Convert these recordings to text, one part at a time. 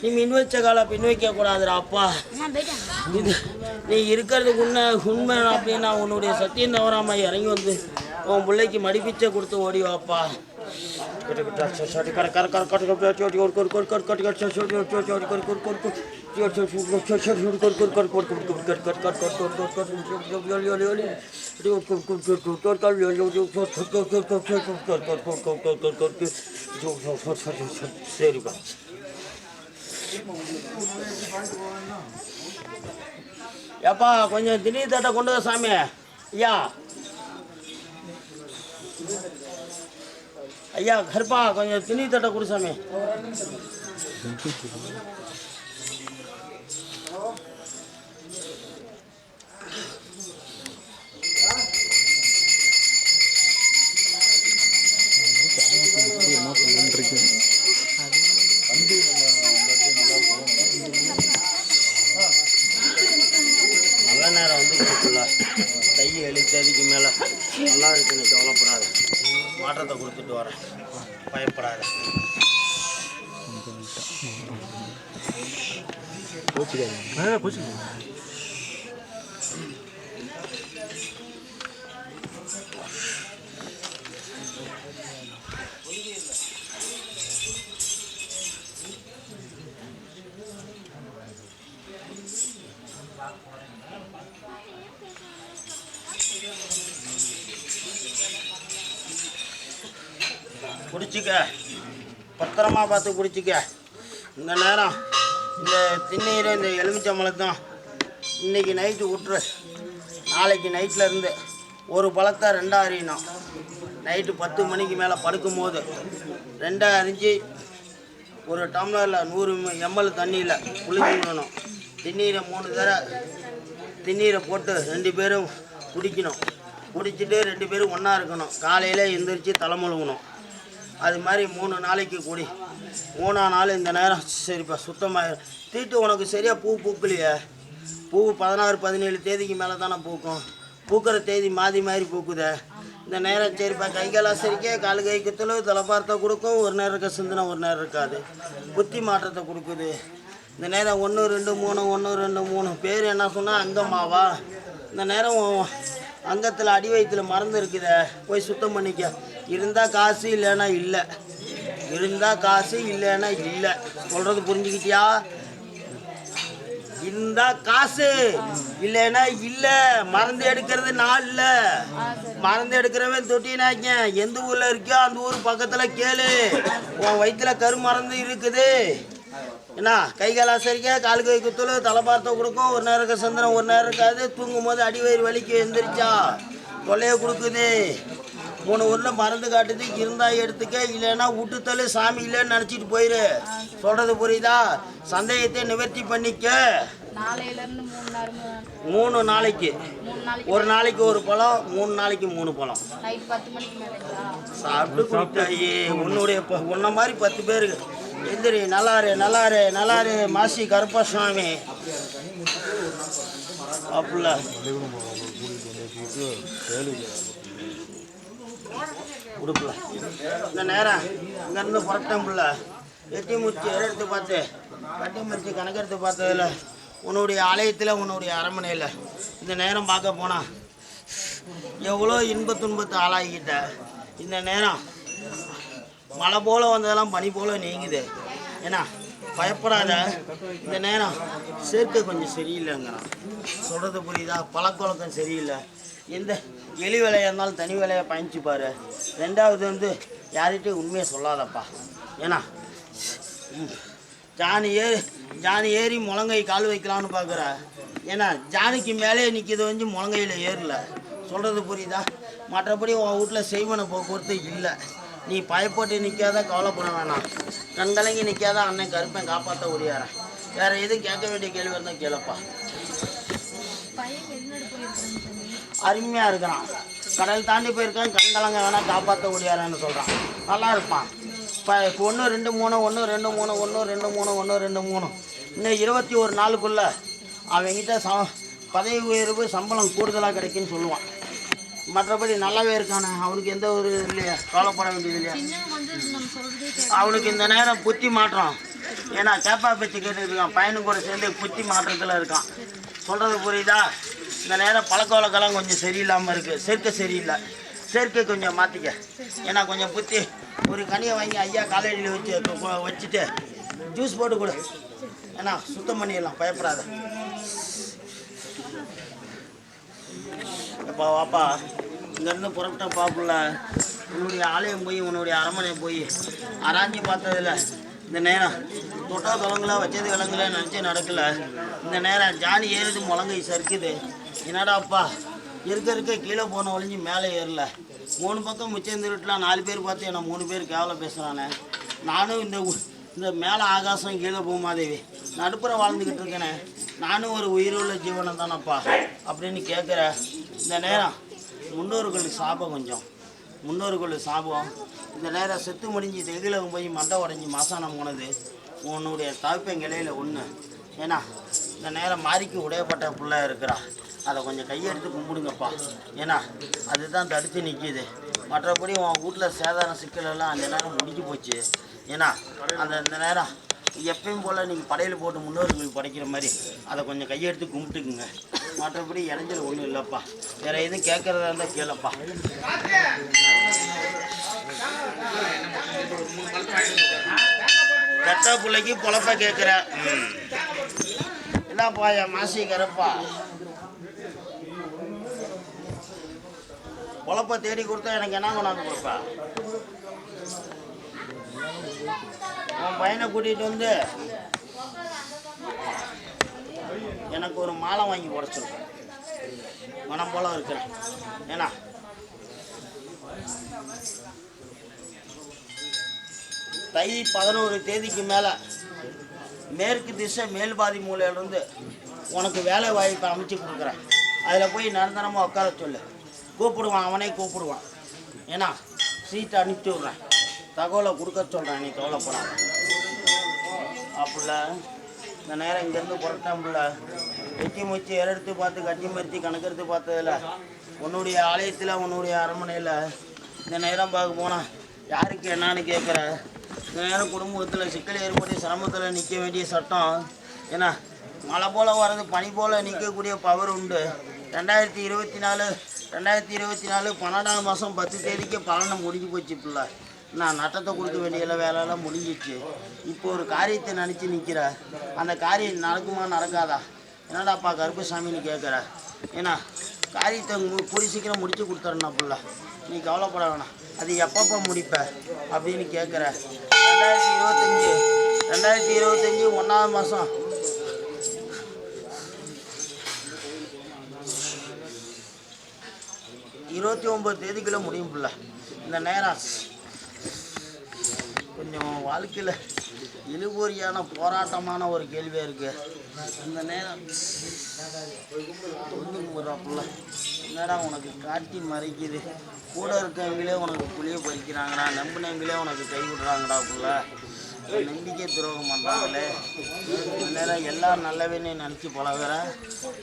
நீ மின் வச்ச காலை பின் வைக்கக்கூடாதுடா அப்பா. இது நீ இருக்கிறதுக்கு உண்மை அப்படின்னா உன்னுடைய சத்தியம் தவறாம இறங்கி வந்து உன் பிள்ளைக்கு மடிப்பிச்சை கொடுத்து ஓடி வாப்பா. சரிப்பா. ஏப்பா கொஞ்சம் திடீர் தட்டை கொண்டு வர சாமி. ஐயா ஐயா கருப்பா கொஞ்சம் திணி தட்டை கொடு சாமி. நல்ல நேரம் வந்து கை எழுத்ததுக்கு மேலே நல்லா இருக்குன்னு கவலைப்படாது. மாற்றத்தை கொடுத்துட்டு வரேன், பயப்படாத. குடிச்சிக்க, பத்திரமா பார்த்து குடிச்சிக்க. இந்த நேரம் இந்த திண்ணீர் இந்த எலுமிச்சம்பழத்தான் இன்றைக்கி நைட்டு விட்டுரு. நாளைக்கு நைட்டில் இருந்து ஒரு பழத்தை ரெண்டாக அறியணும். நைட்டு 10 மணிக்கு மேலே படுக்கும் போது 2 அரிஞ்சு ஒரு டம்ளரில் 100 ml தண்ணியில் குளிச்சு விடணும். திண்ணீரை 3 தடவை திண்ணீரை போட்டு 2 பேரும் குடிக்கணும். குடிச்சிட்டு 2 பேரும் ஒன்றா இருக்கணும். காலையில் எந்திரிச்சு தலைமுழுகணும். அது மாதிரி 3 நாளைக்கு கூடி 3ஆம் நாள் இந்த நேரம் சரிப்பா சுத்தமாக தீட்டு. உனக்கு சரியாக பூ பூக்கலையே. பூ 16 17 தேதிக்கு மேலே தானே பூக்கும். பூக்கிற தேதி மாறி மாதிரி பூக்குதே. இந்த நேரம் சரிப்பா கை கால் அசரிக்க கால் கை குத்தல் தலைப்பார்த்தை கொடுக்கும். ஒரு நேரம் இருக்க சிந்தனை, ஒரு நேரம் இருக்காது. புத்தி மாற்றத்தை கொடுக்குது. இந்த நேரம் 1 2 3 1 2 3 பேர் என்ன சொன்னால் அங்கம்மாவா. இந்த நேரம் அங்கத்தில் அடி வயிற்றுல மறந்து இருக்குதே, போய் சுத்தம் பண்ணிக்க. இருந்தால் காசு, இல்லைன்னா இல்லை. இருந்தால் காசு, இல்லைன்னா இல்லை. சொல்கிறது புரிஞ்சுக்கிட்டியா? இருந்தால் காசு, இல்லைன்னா இல்லை. மறந்து எடுக்கிறது நான் இல்லை. மறந்து எடுக்கிறவன் தொட்டினாக்க எந்த ஊரில் இருக்கியோ அந்த ஊர் பக்கத்தில் கேளு. உன் வயிற்றுல கரு மறந்து இருக்குது. என்ன கை கால் அசரிக்க கால் கை குத்தல் தலைப்பார்த்த கொடுக்கும். ஒரு நேரம் இருக்க சந்திரன், ஒரு நேரம் இருக்காது. தூங்கும் போது அடிவயிறு வலிக்கு எந்திரிச்சா தொல்லையை கொடுக்குது. 3 ஊரில் மருந்து காட்டுது. இருந்தால் எடுத்துக்க, இல்லைன்னா விட்டுத்தல். சாமி இல்லைன்னு நினச்சிட்டு போயிரு. சொல்கிறது புரியுதா? சந்தேகத்தை நிவர்த்தி பண்ணிக்க. 3 நாளைக்கு ஒரு நாளைக்கு ஒரு பழம், 3 நாளைக்கு 3 பழம் சாப்பிட்டு கொடுத்தாயே. உன்ன மாதிரி 10 பேருக்கு எந்திரி. நல்லாரு நல்லாரு நல்லாரு மாசி கருப்பசாமி அப்படில கொடுக்கல. இந்த நேரம் இங்கேருந்து புறப்பட்டேன் பிள்ள. எட்டி முடிச்சு எடுத்து பார்த்து கட்டி முடிச்சு கணக்கெடுத்து பார்த்ததில்ல. உன்னுடைய ஆலயத்தில் உன்னுடைய அரண்மனையில் இந்த நேரம் பார்க்க போனால் எவ்வளோ இன்ப துன்பத்தை ஆளாகிக்கிட்ட. இந்த நேரம் மழை போல் வந்ததெல்லாம் பனி போல் நீங்குது. ஏன்னா பயப்படாத. இந்த நேரம் சேர்க்கை கொஞ்சம் சரியில்லைங்கிறான். சொல்கிறது புரியுதா? பழக்கவழக்கம் சரியில்லை. எந்த எலி வேலையாக இருந்தாலும் தனி வேலையை பயணிச்சுப்பார். 2வது வந்து யார்கிட்டையும் உண்மையை சொல்லாதப்பா. ஏன்னா ஜானி ஏறி முழங்கை கால் வைக்கலான்னு பார்க்குற. ஏன்னா ஜானிக்கு மேலே நிற்கிது வந்து முழங்கையில் ஏறல. சொல்கிறது புரியுதா? மற்றபடி உன் வீட்டில் செய்வன போக்குவரத்து இல்லை. நீ பயப்பட்டு நிற்காத, கவலைப்பட வேணாம். கண்கலங்கி நிற்காத. அண்ணன் கருப்பேன் காப்பாற்ற ஒடியாரன். வேறு எதுவும் கேட்க வேண்டிய கேள்வி இருந்தால் கேளப்பா. அருமையாக இருக்கிறான். கடல் தாண்டி போயிருக்கான். கண்கலங்க வேணால் காப்பாற்ற ஒடியாரன்னு சொல்கிறான். நல்லா இருப்பான். இப்போ 1 2 3 1 2 3 1 2 3 1 2 3 இன்னும் 21 நாளுக்குள்ளே அவங்ககிட்ட பதவி உயர்வு சம்பளம் கூடுதலாக கிடைக்குன்னு சொல்லுவான். மற்றபடி நல்லாவே இருக்கானே. அவனுக்கு எந்த ஒரு இல்லையா, கவலைப்பட வேண்டியது இல்லையா. அவனுக்கு இந்த நேரம் புத்தி மாற்றம் ஏன்னா கேப்பா பேச்சு கேட்டுட்டு இருக்கான், பையனு கூட சேர்ந்து புத்தி மாற்றத்தில் இருக்கான். சொல்கிறது புரியுதா? இந்த நேரம் பழக்க வழக்கெல்லாம் கொஞ்சம் சரியில்லாமல் இருக்குது, சேர்க்கை சரியில்லை, சேர்க்கை கொஞ்சம் மாற்றிக்க. ஏன்னா கொஞ்சம் புத்தி. ஒரு கனியை வாங்கி ஐயா காலேஜில் வச்சுட்டு ஜூஸ் போட்டு கொடு, ஏன்னா சுத்தம் பண்ணிடலாம், பயப்படாத. எப்பா வாப்பா, இங்கேருந்து புறப்பட்ட பாப்புல உன்னுடைய ஆலயம் போய் உன்னுடைய அரண்மனை போய் ஆராய்ச்சி பார்த்ததில்ல. இந்த நேரம் தொட்டா தொலங்களா வச்சது விலங்குல நினச்சி நடக்கலை. இந்த நேரம் ஜானி ஏறுது, முழங்கை சறுக்குது. என்னடாப்பா இருக்க கீழே போன ஒழிஞ்சு மேலே ஏறல. 3 பக்கம் மிச்சம் திருட்டலாம், 4 பேர் பார்த்து என்னை 3 பேர் கேவலம் பேசுகிறானே. நானும் இந்த மேலே ஆகாசம் கீழே பூமாதேவி நடுப்புற வாழ்ந்துக்கிட்டு இருக்கேனே, நானும் ஒரு உயிருள்ள ஜீவனம் தானப்பா அப்படின்னு கேட்குற. இந்த நேரம் முன்னோர்களுக்கு சாபம், கொஞ்சம் முன்னோர்களுக்கு சாபம். இந்த நேரம் செத்து முடிஞ்சு தெகிலம் போய் மண்டை உடஞ்சி மாசானம் போனது உன்னுடைய தவிப்பன் கிளையில் ஒன்று. ஏன்னா இந்த நேரம் மாறிக்கு உடையப்பட்ட பிள்ளை இருக்கிறா, அதை கொஞ்சம் கையெடுத்து கும்பிடுங்கப்பா. ஏன்னா அதுதான் தடுத்து நிற்கிது. மற்றபடி உன் வீட்டில் சேதாரம் சிக்கலெல்லாம் அந்த நேரம் முடிஞ்சு போச்சு. ஏன்னா இந்த நேரம் எப்பயும் போல் நீங்கள் படையில் போட்டு முன்னோர்களுக்கு படைக்கிற மாதிரி அதை கொஞ்சம் கையெடுத்து கும்பிட்டுக்குங்க. மற்றபடி இடைஞ்சல் ஒன்றும் இல்லைப்பா. வேறு எதுவும் கேட்குறதா இருந்தால் கேளப்பா. கெட்ட பிள்ளைக்கு பொழப்ப கேட்குற இல்லைப்பா. என் மாசிக்கிறப்பா பொழப்ப தேடி கொடுத்தா எனக்கு என்ன கொண்டாந்து கொடுப்பா? உன் பையனை கூட்டிகிட்டு வந்து எனக்கு ஒரு மாலை வாங்கி உடச்சிருக்கேன், மனம் போல இருக்கிறேன். ஏன்னா தை 11 தேதிக்கு மேலே மேற்கு திசை மேல்பாதி மூலையிலிருந்து உனக்கு வேலை வாய்ப்பை அமைச்சு கொடுக்குறேன். அதில் போய் நிரந்தரமாக உட்கார சொல்லு. கூப்பிடுவான், அவனே கூப்பிடுவான். ஏன்னா சீட்டை அனுப்பிச்சி விட்றேன், தகவலை கொடுக்க சொல்கிறேன், நீ கவலைப்படாத. அப்படில இந்த நேரம் இங்கேருந்து புறட்டாம்பில்ல வெட்டி முச்சு எடுத்து பார்த்து கட்டி மறுத்தி கணக்கெடுத்து பார்த்ததில்ல. உன்னுடைய ஆலயத்தில் உன்னுடைய அரண்மனையில் இந்த நேரம் பார்க்க போனால் யாருக்கு என்னான்னு கேட்குற. இந்த நேரம் குடும்பத்தில் சிக்கல் ஏற்பட்டு சிரமத்தில் நிற்க வேண்டிய சட்டம். ஏன்னா மழை போல் வர்றது பனி போல் நிற்கக்கூடிய பவர் உண்டு. 2024 12ஆம் மாதம் 10 தேதிக்கு பலனை முடிஞ்சு போச்சு. பிள்ளை நான் நட்டத்தை கொடுக்க வேண்டிய வேலையெல்லாம் முடிஞ்சிச்சு. இப்போ ஒரு காரியத்தை நினச்சி நிற்கிற, அந்த காரியம் நடக்குமா நடக்காதா? என்னடாப்பா கருப்பசாமின்னு கேட்குற. ஏன்னா காரியத்தை கூடி சீக்கிரம் முடிச்சு கொடுத்துறேண்ணா பிள்ளை, நீ கவலைப்பட வேணாம். அது எப்பப்போ முடிப்ப அப்படின்னு கேட்குற. 2025 1ஆம் மாதம் 29 தேதிக்குள்ளே முடியும் பிள்ளை. இந்த நேரம் கொஞ்சம் வாழ்க்கையில் இழுபறியான போராட்டமான ஒரு கேள்வியாக இருக்குது. இந்த நேரம் ஒன்று போடுறாப்புல என்னடா உனக்கு காட்டி மறைக்குது, கூட இருக்கவங்களே உனக்கு புளிய பறிக்கிறாங்கடா, நம்பினவங்களே உனக்கு கை விடுறாங்கடா புள்ள, நம்பிக்கை துரோகம் பண்ணுறாங்களே. இந்த நேரம் எல்லாம் நல்லவேன்னு நினச்சி பழகிற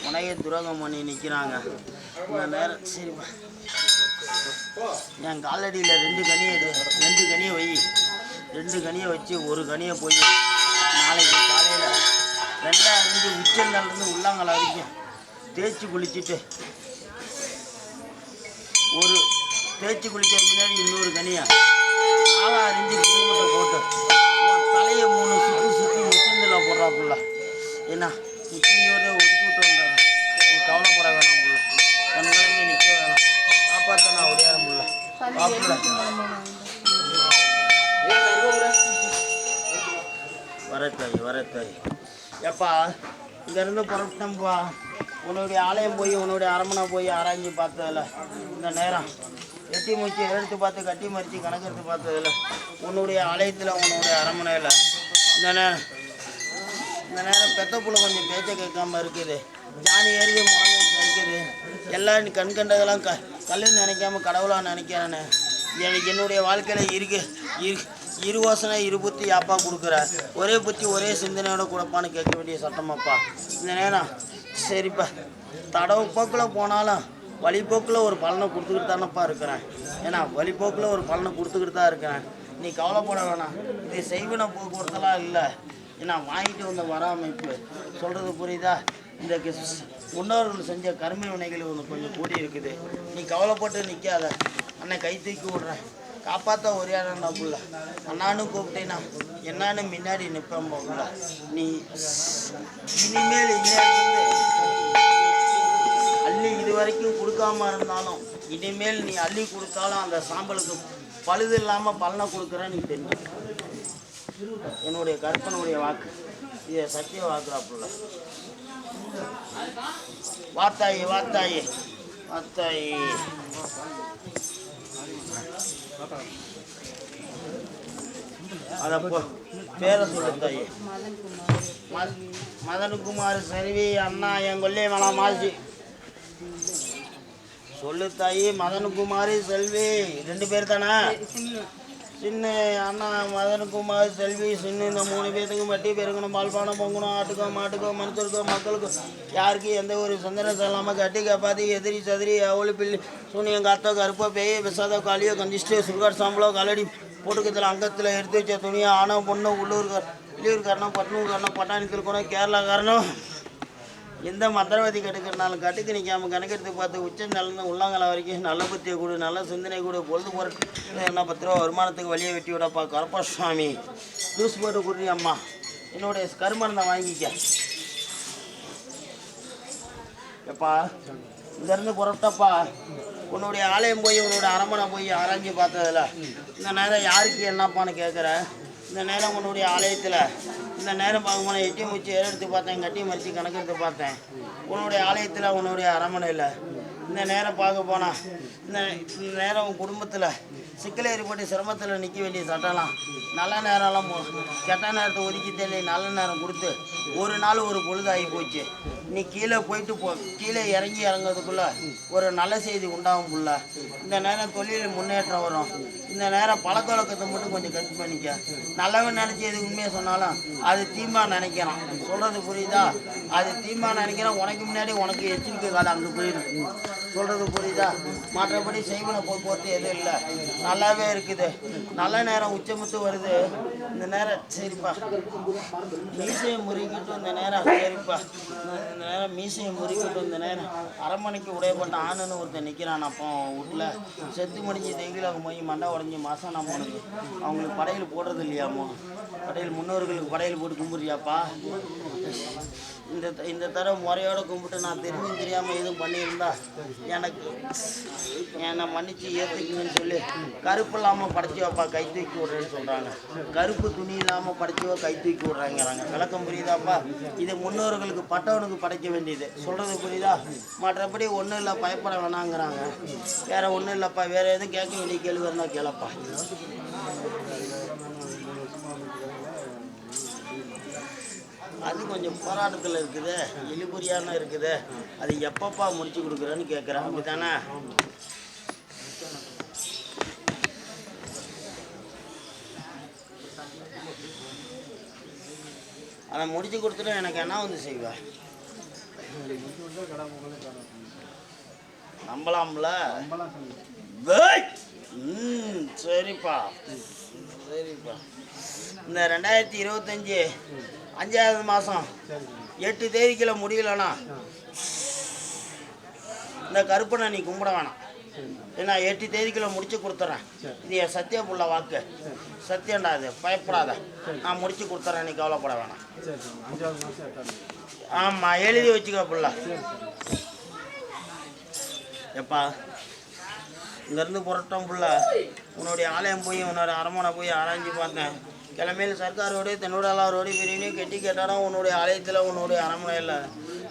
உனையே துரோகம் பண்ணி நிற்கிறாங்க. இந்த நேரம் சரிப்பா, என் காலடியில் 2 கனியை வை, 2 கனியை வச்சு ஒரு கனியை போய் நாளைக்கு காலையில் 2 அரிஞ்சு உச்சந்தலேருந்து உள்ளாங்கல் வரைக்கும் தேய்ச்சி குளிச்சுட்டு ஒரு தேய்ச்சி குளிக்க முன்னாடி இன்னொரு கனியை 4 அரிஞ்சு குங்குமத்தை போட்டு தலையை 3 சுற்றி முச்சந்தில் போடுறா புள்ள. ஏன்னா முச்சந்தியோட ஒதுக்கி விட்டு வந்துடுறேன், நீ கவலைப்பட வேணாம் புள்ள, கண்கிழமையை நிற்க வேணாம், காப்பாற்ற நான் ஒடியாரம் புள்ள. பாப்புல வரத்தாய் எப்பா இங்கேருந்து புறப்பட்டோம்ப்பா. உன்னுடைய ஆலயம் போய் உன்னுடைய அரண்மனை போய் ஆராய்ச்சி பார்த்ததில்ல. இந்த நேரம் எட்டி மூச்சு எடுத்து பார்த்து கட்டி மறித்து கணக்கெடுத்து பார்த்ததில்ல. உன்னுடைய ஆலயத்தில் உன்னுடைய அரண்மனையில் இந்த நேரம் பெத்த புள்ள கொஞ்சம் பேச்சை கேட்காம இருக்குது. ஜானி ஏறி மாநிலம் இருக்குது. எல்லாம் கண்கண்டதெல்லாம் கல்லுன்னு நினைக்காம கடவுளாக நினைக்கிறேன்னு எனக்கு என்னுடைய வாழ்க்கையில் இரு யோசனை இரு புத்தி யாப்பா கொடுக்குற, ஒரே புத்தி ஒரே சிந்தனையோட கொடுப்பான்னு கேட்க வேண்டிய சட்டமாப்பா. இந்த நேரம் சரிப்பா, தடவு போக்கில் போனாலும் வழிபோக்கில் ஒரு பலனை கொடுத்துக்கிட்டு தானப்பா இருக்கிறேன். ஏன்னா வழிபோக்கில் ஒரு பலனை கொடுத்துக்கிட்டு தான் இருக்கிறேன், நீ கவலைப்பட வேணாம். இது செய்வன போக்குவரத்தெல்லாம் இல்லை, ஏன்னா வாங்கிட்டு வந்த வர அமைப்பு சொல்கிறது புரியுதா? இந்த முன்னோர்கள் செஞ்ச கர்ம வினைகள் ஒன்று கொஞ்சம் கூடி இருக்குது. நீ கவலைப்பட்டு நிற்காத, அண்ணன் கை தூக்கி விட்றேன், காப்பாற்ற ஒரே ஆனா புள்ள அண்ணான்னு கூப்பிட்டேன்னா என்னான்னு முன்னாடி நிற்பேன் போகல. நீ இனிமேல் அள்ளி இது வரைக்கும் கொடுக்காம இருந்தாலும் இனிமேல் நீ அள்ளி கொடுத்தாலும் அந்த சாம்பலுக்கு பழுது இல்லாமல் பலனை கொடுக்குறேன்னு நீ தெரிஞ்சு. என்னுடைய கற்பனுடைய வாக்கு, இதை சத்திய வாக்குறாப்புள்ள. வாத்தாயி வாத்தாயி வாத்தாயி அதப்போ பேரை சொல்ல தாயி. மதன்குமார் செல்வி அண்ணா என் கொல்லிய மேலா மாசி சொல்லு தாயி. மதன்குமாரி செல்வி 2 பேர் தானே? சின்ன அண்ணா மதன்குமார் செல்வி சின்ன, இந்த 3 பேர்த்துக்கும் வட்டி பெருக்கணும், பால்பானம் பொங்கணும், ஆட்டுக்கோ மாட்டுக்கோ மனுஷருக்கோ மக்களுக்கும் யாருக்கும் எந்த ஒரு சந்தனம் இல்லாமல் கட்டி காப்பாற்றி எதிரி சதிரி அவளு பிள்ளை சூனியம் காத்தோ கருப்போ பேய விசாதோ காலியோ கந்திஷ்டோ சுருகார் சாம்பலோ காலடி போட்டுக்கத்தில் அங்கத்தில் எடுத்து வச்ச துணியை ஆனோ பொண்ணு வெளியூர்காரனோ பட்னூர்காரனோ பட்டாணத்தில் கூட கேரளாக்காரனும் எந்த மந்திரவாதி கட்டுக்கிறனாலும் கட்டுக்கு நிற்காமல் கணக்கெடுத்து பார்த்து உச்ச நிலந்து உள்ளாங்கல வரைக்கும் நல்ல புத்தியை கொடு, நல்ல சிந்தனை கொடு, பொழுது போட்டு என்ன 10 ரூபா வருமானத்துக்கு வழியை வெட்டி விடப்பா கருப்பா சுவாமி. ஜூஸ் போட்டு குடி அம்மா, என்னுடைய கருமருந்தை வாங்கிக்க. எப்பா இங்கேருந்து புறப்பட்டப்பா உன்னுடைய ஆலயம் போய் உன்னோட அரண்மனை போய் ஆராய்ச்சி பார்த்ததில்ல. இந்த நேரம் யாருக்கு என்னப்பான்னு கேட்குற? இந்த நேரம் உன்னுடைய ஆலயத்தில் இந்த நேரம் பார்க்கும்போது எட்டி மூச்சு ஏறெடுத்து பார்த்தேன், கட்டி மறித்து கணக்கெடுத்து பார்த்தேன். உன்னுடைய ஆலயத்தில் உன்னுடைய அரண்மனையில் இந்த நேரம் பார்க்க போனால் இந்த நேரம் உன் குடும்பத்தில் சிக்கலை ஏற்பட்டு சிரமத்தில் நிற்க வேண்டிய சட்டம்லாம் நல்ல நேரம்லாம் கெட்ட நேரத்தை ஒதுக்கி தெரியல நல்ல நேரம் கொடுத்து ஒரு நாள் ஒரு பொழுதாகி போச்சு. நீ கீழே போயிட்டு கீழே இறங்குறதுக்குள்ளே ஒரு நல்ல செய்தி உண்டாகும் புள்ள. இந்த நேரம் தொழிலில் முன்னேற்றம் வரும். இந்த நேரம் பழக்க வழக்கத்தை மட்டும் கொஞ்சம் கம்மி பண்ணிக்க. நல்லவன் நினச்சி எது உண்மையாக சொன்னாலும் அது தீமா நினைக்கிறான். சொல்கிறது புரியுதா? அது தீமா நினைக்கிறான். உனக்கு முன்னாடி உனக்கு எச்சரிக்கை காலம் அங்கே போயிருக்கு. சொல்கிறது புரியுதா? மற்றபடி செய்வன போக்குவரத்து எதுவும் இல்லை, நல்லாவே இருக்குது. நல்ல நேரம் உச்சமுத்து வருது. இந்த நேரம் சரிப்பா மீசையை முறிக்கிட்டும் இந்த நேரம் சரிப்பா இந்த நேரம் மீசையை முறிக்கிட்டும் இந்த நேரம் அரண்மனைக்கு உடையப்பட்ட ஆணுன்னு ஒருத்தர் நிற்கிறான். அப்போ வீட்டில் செத்து முடிஞ்சு தெங்கிலாக போய் மண்டை உடஞ்சி மாதம் நான் போனது அவங்களுக்கு படையில் போடுறது இல்லையாமோ? படையில் முன்னோர்களுக்கு படையில் போட்டு கும்பிட்றியாப்பா? இந்த தடவை முறையோடு கும்பிட்டு நான் தெரிஞ்சும் தெரியாமல் எதுவும் பண்ணியிருந்தா எனக்கு என்னை மன்னிச்சு ஏற்றுக்குங்கன்னு சொல்லி கருப்பு இல்லாமல் படைச்சி வைப்பா கை தூக்கி விட்றேன்னு சொல்கிறாங்க. கருப்பு துணி இல்லாமல் படைச்சிவோ கை தூக்கி விட்றாங்கிறாங்க. விளக்கம் புரியுதாப்பா? இது முன்னோர்களுக்கு பட்டவனுக்கு படைக்க வேண்டியது. சொல்கிறது புரியுதா? மற்றபடி ஒன்றும் இல்லை, பயப்பட வேணாங்கிறாங்க. வேறு ஒன்றும் இல்லைப்பா. வேறு எதுவும் கேட்க வேண்டிய கேள்வி இருந்தால் கேளப்பா. அது கொஞ்சம் போராட்டத்தில் இருக்குது, இழுபறியான இருக்குது. அது எப்பப்பா முடிச்சு கொடுக்குறேன்னு கேட்குறேன். அப்படி தானே? அதை முடிச்சு கொடுத்துட்டு எனக்கு என்ன வந்து செய்வேன்? நம்பலாம்ல? சரிப்பா சரிப்பா. இந்த 2025 5வது மாதம் 8 தேதிக்குள்ள முடியலண்ணா இந்த கருப்பனை நீ கும்பிட வேணாம். ஏன்னா 8 தேதிக்குள்ள முடிச்சு கொடுத்துட்றேன். இது என் சத்திய புள்ள வாக்கு. சத்தியண்டா, அது பயப்படாத. நான் முடிச்சு கொடுத்துட்றேன், நீ கவலைப்பட வேணாம். ஆமாம், எழுதி வச்சுக்க புள்ள. எப்பா இங்கேருந்து புரட்டம் புள்ள உன்னுடைய ஆலயம் போய் உன்னோட அரண்மனை போய் ஆராய்ச்சி பார்த்தேன். கிழமையில் சர்க்காரோடு தென்னோடாளரோடு பிரிவினையும் கெட்டி கேட்டாலும் உன்னுடைய ஆலயத்தில் உன்னுடைய அரண்மனையில்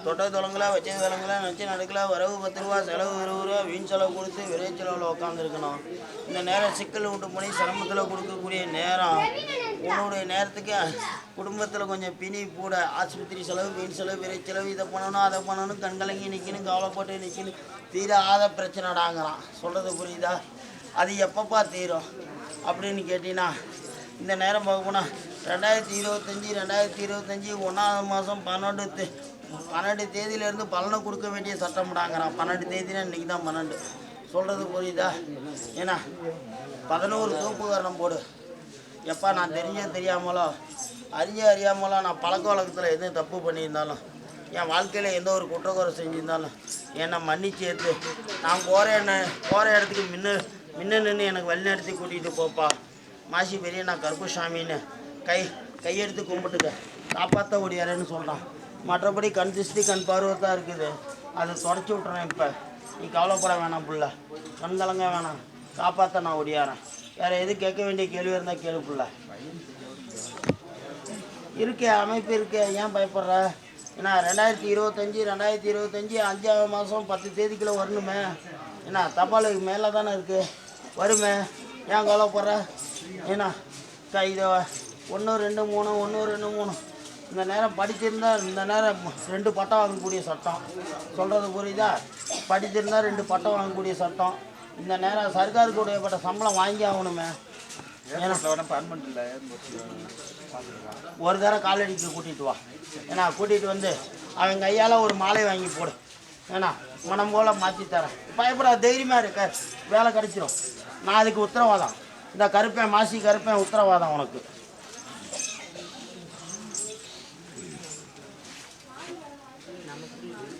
தொட்ட தொடங்கலாம் வச்சது தொடங்கலாம் நச்சு நடக்கலாம். வரவு 10 ரூபா, செலவு 20 ரூபா, வீண் செலவு கொடுத்து விரை செலவில் உட்காந்துருக்கணும். இந்த நேரம் சிக்கல் விட்டு போய் சிரமத்தில் கொடுக்கக்கூடிய நேரம். உன்னுடைய நேரத்துக்கு குடும்பத்தில் கொஞ்சம் பிணி கூட, ஆஸ்பத்திரி செலவு, வீண் செலவு, விரை செலவு, இதை பண்ணணும் அதை பண்ணணும், கண்கலங்கி நிற்கணும், கவலைப்பட்டு நிற்கணும், தீராத பிரச்சனைடாங்கிறான். சொல்கிறது புரியுதா? அது எப்பப்பா தீரும் அப்படின்னு கேட்டிங்கன்னா இந்த நேரம் பார்க்க போனால் 2025 1வது மாதம் 12 தேதியிலேருந்து பலனை கொடுக்க வேண்டிய சட்டம்டாங்கிறான். 12 தேதினா இன்றைக்கி தான் 12. சொல்கிறது புரியுதா? ஏன்னா 11 தூப்புக்காரணம் போடு. எப்பா நான் தெரியாமலோ அறியாமலாம் நான் பழக்க வழக்கத்தில் எதுவும் தப்பு பண்ணியிருந்தாலும் என் வாழ்க்கையில் எந்த ஒரு குற்றக்குறை செஞ்சுருந்தாலும் என்னை மன்னிச்சு ஏற்று நான் போகிற இடத்துக்கு முன்ன நின்று எனக்கு வழிநடத்தி கூட்டிகிட்டு போப்பா மாசி பெரிய நான் கருப்புசாமின்னு கையெடுத்து கும்பிட்டுக்க காப்பாற்ற ஓடியாரேன்னு சொன்னான். மற்றபடி கண் திருஷ்டி கண் பார்வத்தான் இருக்குது, அதை தொடச்சி விட்றேன். இப்போ நீ கவலைப்பட வேணாம் புள்ள, கண் கலங்க வேணாம், காப்பாற்ற நான் ஓடியாரேன். வேறு எது கேட்க வேண்டிய கேள்வி இருந்தால் கேளு புள்ள. இருக்கே அமைப்பு இருக்கே, ஏன் பயப்படுற? ஏன்னா 2025 5ஆவது மாதம் 10 தேதிக்குள்ளே வரணுமே. ஏன்னா தபாலுக்கு மேலே தானே இருக்குது, வருமே. ஏன் கவலைப்படுற? ஏன்னா இதை 1 2 3 1 2 3 இந்த நேரம் படிச்சிருந்தா இந்த நேரம் 2 பட்டம் வாங்கக்கூடிய சட்டம். சொல்கிறது புரியுதா? படிச்சிருந்தா 2 பட்டம் வாங்கக்கூடிய சட்டம். இந்த நேரம் சர்க்காருக்கு உடையப்பட்ட சம்பளம் வாங்கி ஆகணுமே. ஒரு தடவை காலடிக்கு கூட்டிகிட்டு வா. ஏன்னா கூட்டிகிட்டு வந்து அவன் கையால் ஒரு மாலை வாங்கி போடு. ஏன்னா மனம் போல் மாற்றி தரேன். பயப்படாத, தைரியமாக இருக்க, வேலை கிடச்சிரும். நான் அதுக்கு உத்தரவாதம். இந்த கருப்பேன் மாசி கருப்பேன் உத்தரவாதம் உனக்கு.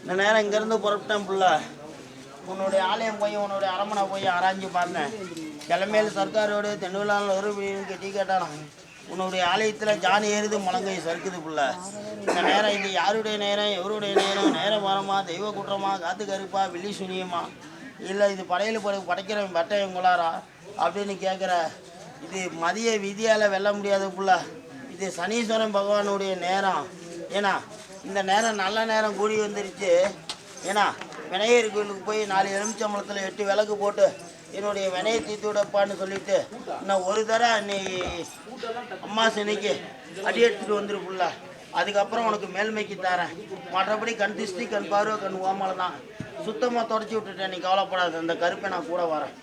இந்த நேரம் இங்கேருந்து புறப்பட்டேன் புள்ள. உன்னுடைய ஆலயம் போய் உன்னுடைய அரமனை போய் ஆராய்ஞ்சு பார்த்தேன். கிளமையில் சர்க்காரோடு தென்னுவிழாவில் ஒரு டீ கேட்டானா. உன்னுடைய ஆலயத்தில் ஜானி ஏறுது, முழங்கை சறுக்குது புள்ள. இந்த நேரம் இது யாருடைய நேரம், எவருடைய நேரம் வரமா, தெய்வ குற்றமா, காத்து கருப்பா, வெள்ளி சுனியமா, இல்லை இது படையில் படைக்கிறவன் பட்டையம் குளாரா அப்படின்னு கேட்குற. இது மதிய விதியால் வெல்ல முடியாத புள்ள. இது சனீஸ்வரன் பகவானுடைய நேரம். ஏன்னா இந்த நேரம் நல்ல நேரம் கூடி வந்துருச்சு. ஏன்னா விநாயகர் கோயிலுக்கு போய் 4 எலுமிச்சம்பழத்தில் 8 விளக்கு போட்டு என்னுடைய வினையை தீர்த்து விடப்பான்னு சொல்லிட்டு இன்னும் ஒரு தடவை நீ அம்மா சினைக்கு அடி எடுத்துகிட்டு வந்துரு புள்ள. அதுக்கப்புறம் உனக்கு மேல்மைக்கு தரேன். மற்றபடி கண் திருஷ்டி கண் பார்வை கண் ஓமலை தான் சுத்தமாக தொடச்சி விட்டுட்டேன். நீ கவலைப்படாத, அந்த கருப்பை நான் கூட வரேன்.